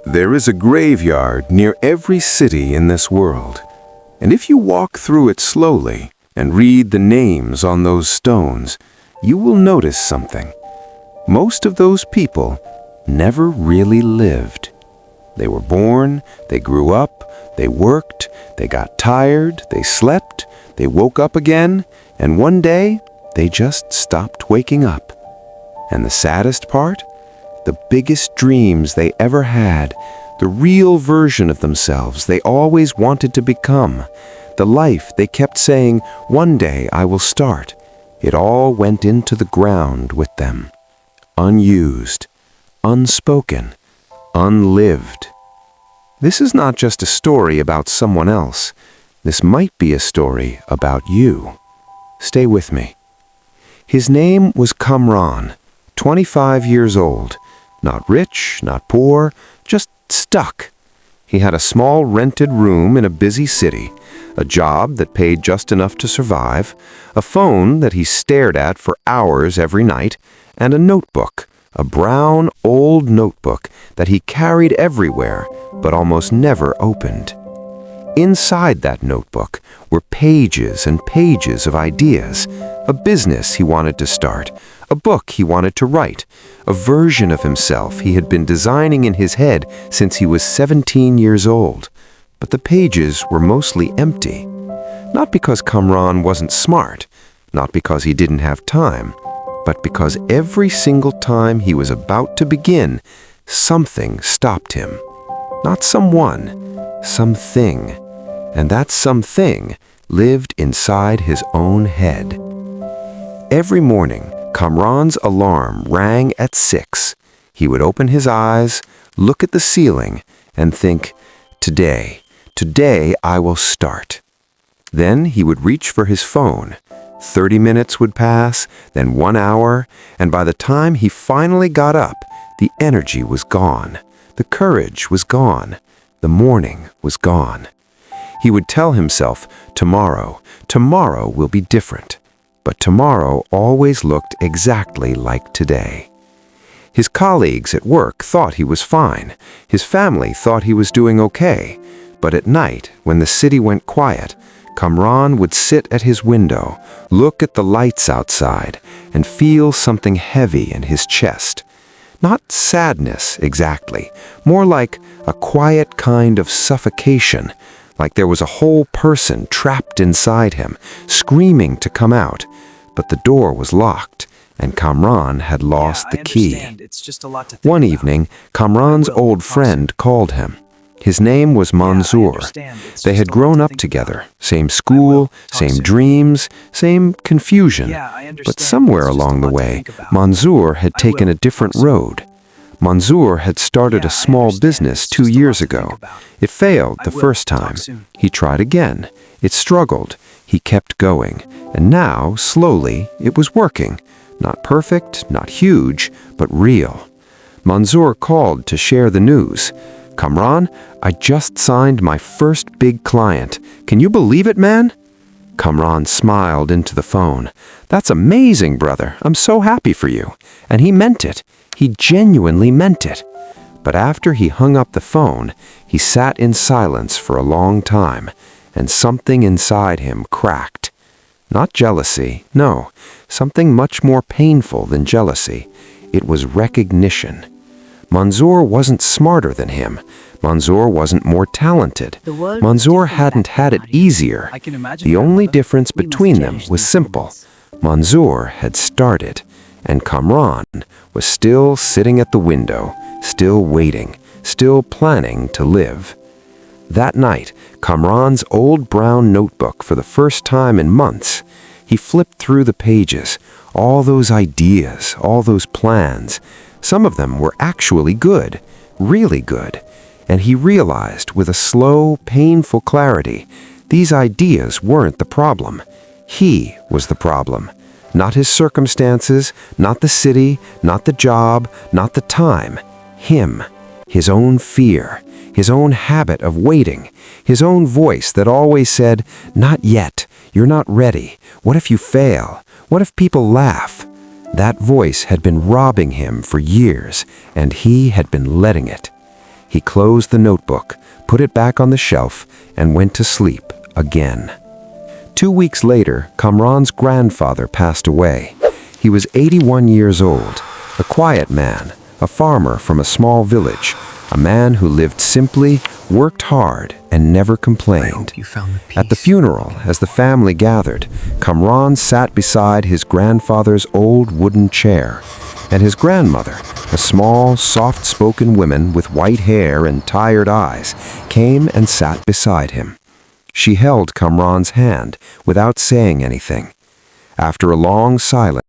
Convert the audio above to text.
There is a graveyard near every city in this world, and if you walk through it slowly and read the names on those stones, you will notice something. Most of those people never really lived. They were born, they grew up, they worked, they got tired, they slept, they woke up again, and one day they just stopped waking up. And the saddest part? The biggest dreams they ever had, the real version of themselves they always wanted to become, the life they kept saying, "One day I will start," it all went into the ground with them. Unused, unspoken, unlived. This is not just a story about someone else. This might be a story about you. Stay with me. His name was Kamran, 25 years old. Not rich, not poor, just stuck. He had a small rented room in a busy city, a job that paid just enough to survive, a phone that he stared at for hours every night, and a notebook, a brown, old notebook that he carried everywhere but almost never opened. Inside that notebook were pages and pages of ideas, a business he wanted to start, a book he wanted to write, a version of himself he had been designing in his head since he was 17 years old. But the pages were mostly empty. Not because Kamran wasn't smart, not because he didn't have time, but because every single time he was about to begin, something stopped him. Not someone, something. And that something lived inside his own head. Every morning, Kamran's alarm rang at 6. He would open his eyes, look at the ceiling, and think, today I will start. Then he would reach for his phone. 30 minutes would pass, then 1 hour, and by the time he finally got up, the energy was gone. The courage was gone. The morning was gone. He would tell himself, tomorrow will be different. But tomorrow always looked exactly like today. His colleagues at work thought he was fine. His family thought he was doing okay. But at night, when the city went quiet, Kamran would sit at his window, look at the lights outside, and feel something heavy in his chest. Not sadness exactly, more like a quiet kind of suffocation, like there was a whole person trapped inside him, screaming to come out. But the door was locked, and Kamran had lost the key. One evening, Kamran's old friend called him. His name was Manzoor. They had grown up together, same school, same dreams, same confusion. But somewhere along the way, Manzoor had taken a different road. Manzoor had started a small business 2 years ago. It failed the first time. He tried again. It struggled. He kept going. And now, slowly, it was working. Not perfect, not huge, but real. Manzoor called to share the news. "Kamran, I just signed my first big client. Can you believe it, man?" Kamran smiled into the phone. "That's amazing, brother. I'm so happy for you." And he meant it. He genuinely meant it. But after he hung up the phone, he sat in silence for a long time, and something inside him cracked. Not jealousy, no, something much more painful than jealousy. It was recognition. Manzoor wasn't smarter than him. Manzoor wasn't more talented. Manzoor hadn't had it easier. The only difference between them was simple. Manzoor had started, and Kamran was still sitting at the window, still waiting, still planning to live. That night, Kamran's old brown notebook for the first time in months, he flipped through the pages, all those ideas, all those plans. Some of them were actually good, really good. And he realized with a slow, painful clarity, these ideas weren't the problem. He was the problem. Not his circumstances, not the city, not the job, not the time. Him. His own fear. His own habit of waiting. His own voice that always said, "Not yet. You're not ready. What if you fail? What if people laugh?" That voice had been robbing him for years, and he had been letting it. He closed the notebook, put it back on the shelf, and went to sleep again. 2 weeks later, Kamran's grandfather passed away. He was 81 years old, a quiet man, a farmer from a small village, a man who lived simply, worked hard, and never complained. At the funeral, as the family gathered, Kamran sat beside his grandfather's old wooden chair, and his grandmother, a small, soft-spoken woman with white hair and tired eyes, came and sat beside him. She held Kamran's hand without saying anything. After a long silence,